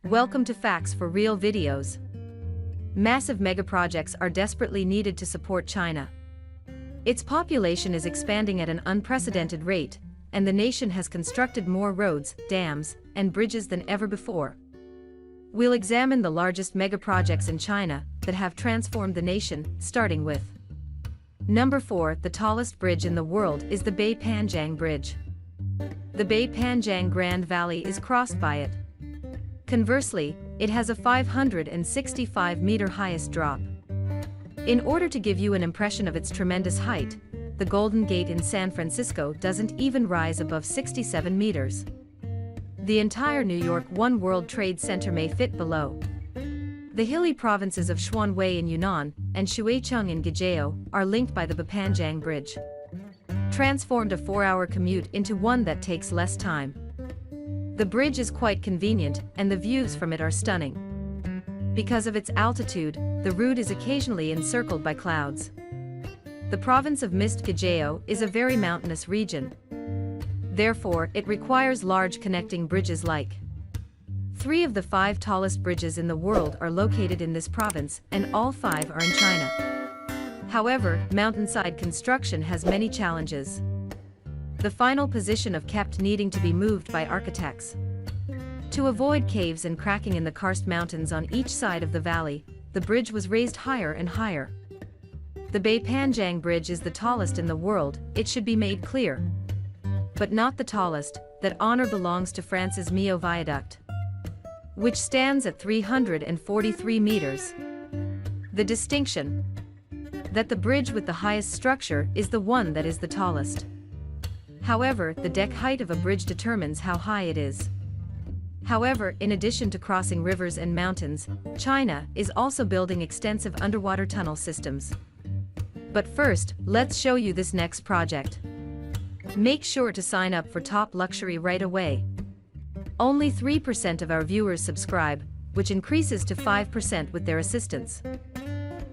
Welcome to Facts for Real videos. Massive megaprojects are desperately needed to support China. Its population is expanding at an unprecedented rate, and the nation has constructed more roads, dams, and bridges than ever before. We'll examine the largest megaprojects in China that have transformed the nation, starting with Number 4. The tallest bridge in the world is the Bei-Panjiang Bridge. The Bei-Panjiang Grand Valley is crossed by it. Conversely, it has a 565-meter highest drop. In order to give you an impression of its tremendous height, the Golden Gate in San Francisco doesn't even rise above 67 meters. The entire New York One World Trade Center may fit below. The hilly provinces of Xuanwei in Yunnan and Shuicheng in Guizhou are linked by the Bei-Panjiang Bridge, transformed a 4-hour commute into one that takes less time. The bridge is quite convenient, and the views from it are stunning. Because of its altitude, the route is occasionally encircled by clouds. The province of Mist Guizhou is a very mountainous region. Therefore, it requires large connecting bridges like 3 of the 5 tallest bridges in the world are located in this province, and all 5 are in China. However, mountainside construction has many challenges. The final position of kept needing to be moved by architects. To avoid caves and cracking in the karst mountains on each side of the valley, the bridge was raised higher and higher. The Bei-Panjiang Bridge is the tallest in the world, it should be made clear. But not the tallest. That honor belongs to France's Millau Viaduct, which stands at 343 meters. The distinction that the bridge with the highest structure is the one that is the tallest. However, the deck height of a bridge determines how high it is. However, in addition to crossing rivers and mountains, China is also building extensive underwater tunnel systems. But first, let's show you this next project. Make sure to sign up for Top Luxury right away. Only 3% of our viewers subscribe, which increases to 5% with their assistance.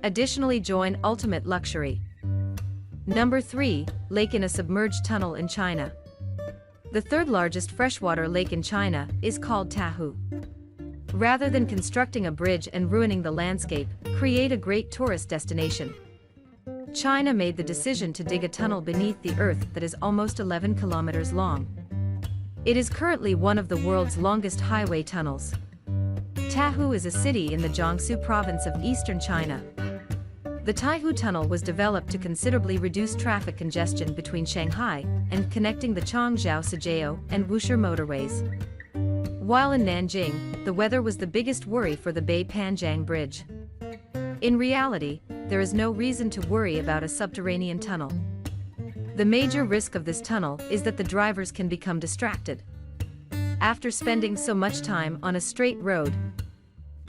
Additionally, join Ultimate Luxury. Number 3. Lake in a submerged tunnel in China. The third largest freshwater lake in China is called Tahu. Rather than constructing a bridge and ruining the landscape, create a great tourist destination. China made the decision to dig a tunnel beneath the earth that is almost 11 kilometers long. It is currently one of the world's longest highway tunnels. Tahu is a city in the Jiangsu province of eastern China. The Tahu Tunnel was developed to considerably reduce traffic congestion between Shanghai and connecting the Changzhou-Suzhou and Wuxi motorways. While in Nanjing, the weather was the biggest worry for the Bei-Panjiang Bridge. In reality, there is no reason to worry about a subterranean tunnel. The major risk of this tunnel is that the drivers can become distracted after spending so much time on a straight road.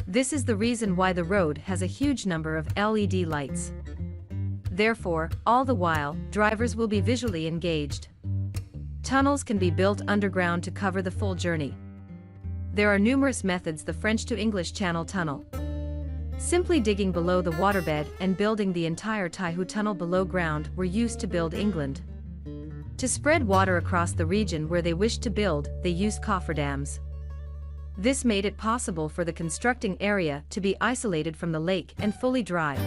This is the reason why the road has a huge number of LED lights. Therefore, all the while, drivers will be visually engaged. Tunnels can be built underground to cover the full journey. There are numerous methods. The French to English Channel Tunnel. Simply digging below the waterbed and building the entire Tahu Tunnel below ground were used to build England. To spread water across the region where they wished to build, they used cofferdams. This made it possible for the constructing area to be isolated from the lake and fully dry.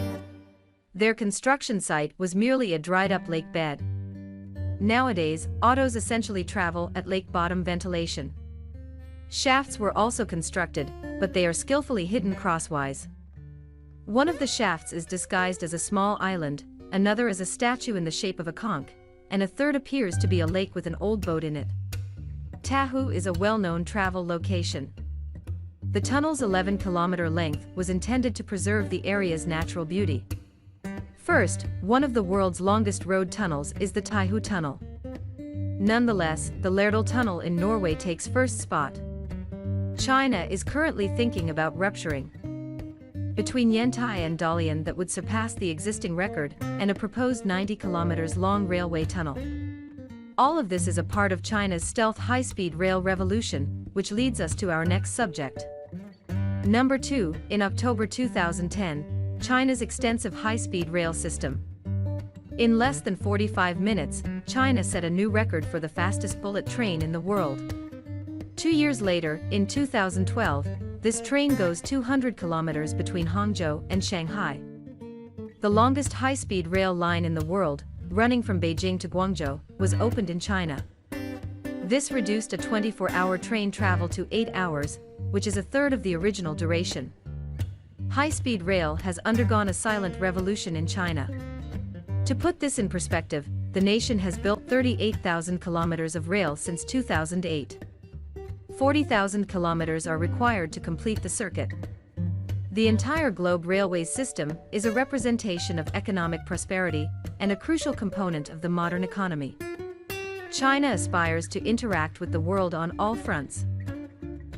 Their construction site was merely a dried-up lake bed. Nowadays, autos essentially travel at lake bottom ventilation. Shafts were also constructed, but they are skillfully hidden crosswise. One of the shafts is disguised as a small island, another as a statue in the shape of a conch, and a third appears to be a lake with an old boat in it. Tahu is a well-known travel location. The tunnel's 11-kilometer length was intended to preserve the area's natural beauty. First, one of the world's longest road tunnels is the Tahu Tunnel. Nonetheless, the Lærdal Tunnel in Norway takes first spot. China is currently thinking about rupturing between Yantai and Dalian that would surpass the existing record, and a proposed 90 kilometers long railway tunnel. All of this is a part of China's stealth high-speed rail revolution, which leads us to our next subject. Number 2. In October 2010, China's extensive high-speed rail system. In less than 45 minutes, China set a new record for the fastest bullet train in the world. 2 years later, in 2012, This train goes 200 kilometers between Hangzhou and Shanghai. The longest high-speed rail line in the world, running from Beijing to Guangzhou, was opened in China. This reduced a 24-hour train travel to 8 hours, which is a third of the original duration. High-speed rail has undergone a silent revolution in China. To put this in perspective, the nation has built 38,000 kilometers of rail since 2008. 40,000 kilometers are required to complete the circuit. The entire globe railways system is a representation of economic prosperity and a crucial component of the modern economy. China aspires to interact with the world on all fronts.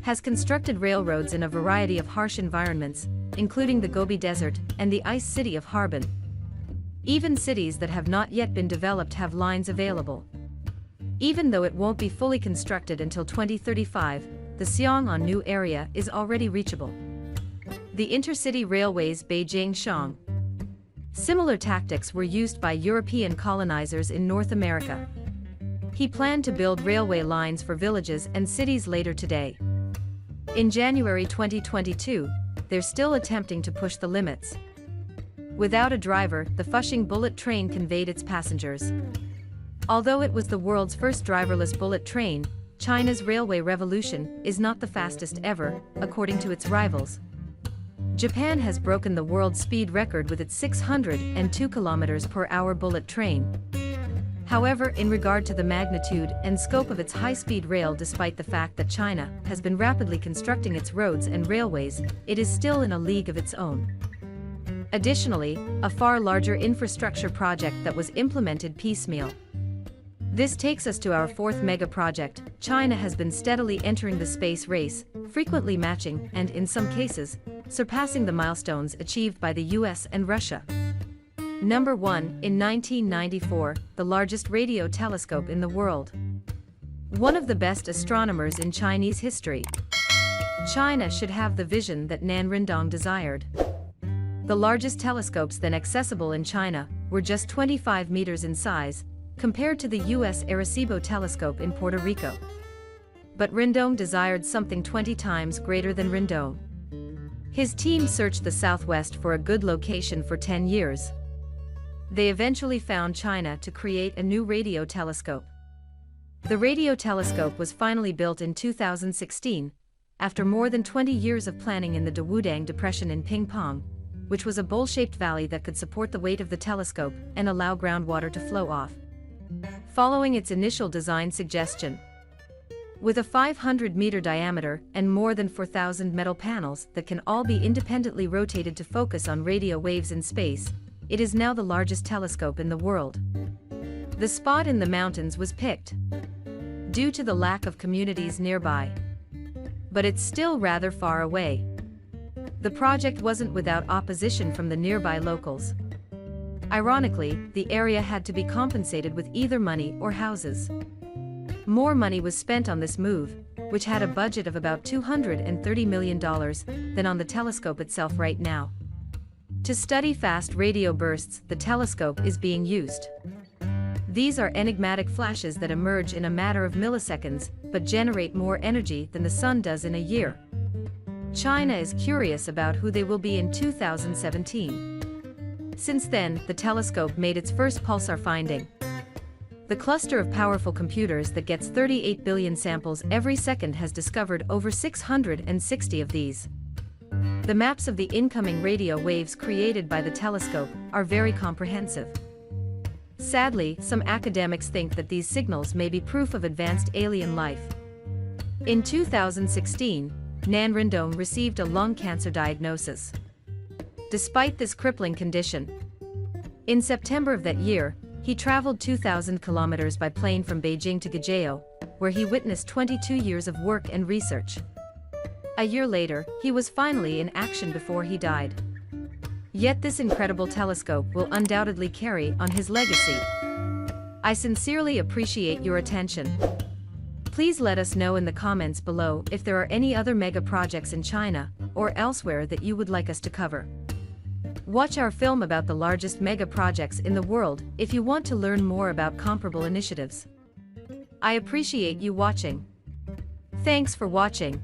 Has constructed railroads in a variety of harsh environments, including the Gobi Desert and the ice city of Harbin. Even cities that have not yet been developed have lines available. Even though it won't be fully constructed until 2035, the Xiong'an area is already reachable. The intercity railways Beijing-Shanghai. Similar tactics were used by European colonizers in North America. He planned to build railway lines for villages and cities later today. In January 2022, they're still attempting to push the limits. Without a driver, the Fushing bullet train conveyed its passengers. Although it was the world's first driverless bullet train, China's railway revolution is not the fastest ever, according to its rivals. Japan has broken the world speed record with its 602 km per hour bullet train. However, in regard to the magnitude and scope of its high-speed rail, despite the fact that China has been rapidly constructing its roads and railways, it is still in a league of its own. Additionally, a far larger infrastructure project that was implemented piecemeal. This takes us to our fourth mega project. China has been steadily entering the space race, frequently matching and, in some cases, surpassing the milestones achieved by the US and Russia. Number 1, in 1994, the largest radio telescope in the world. One of the best astronomers in Chinese history. China should have the vision that Nan Rindong desired. The largest telescopes then accessible in China were just 25 meters in size, compared to the US Arecibo telescope in Puerto Rico. But Rindong desired something 20 times greater than Rindong. His team searched the Southwest for a good location for 10 years. They eventually found China to create a new radio telescope. The radio telescope was finally built in 2016, after more than 20 years of planning in the Dewudang Depression in Pingpong, which was a bowl-shaped valley that could support the weight of the telescope and allow groundwater to flow off. Following its initial design suggestion. With a 500-meter diameter and more than 4,000 metal panels that can all be independently rotated to focus on radio waves in space, it is now the largest telescope in the world. The spot in the mountains was picked due to the lack of communities nearby. But it's still rather far away. The project wasn't without opposition from the nearby locals. Ironically, the area had to be compensated with either money or houses. More money was spent on this move, which had a budget of about $230 million, than on the telescope itself right now. To study fast radio bursts, the telescope is being used. These are enigmatic flashes that emerge in a matter of milliseconds, but generate more energy than the sun does in a year. China is curious about who they will be in 2017. Since then, the telescope made its first pulsar finding. The cluster of powerful computers that gets 38 billion samples every second has discovered over 660 of these. The maps of the incoming radio waves created by the telescope are very comprehensive. Sadly, some academics think that these signals may be proof of advanced alien life. In 2016, Nan Rindong received a lung cancer diagnosis. Despite this crippling condition, in September of that year, he traveled 2,000 kilometers by plane from Beijing to Guizhou, where he witnessed 22 years of work and research. A year later, he was finally in action before he died. Yet this incredible telescope will undoubtedly carry on his legacy. I sincerely appreciate your attention. Please let us know in the comments below if there are any other mega projects in China or elsewhere that you would like us to cover. Watch our film about the largest mega projects in the world if you want to learn more about comparable initiatives. I appreciate you watching. Thanks for watching.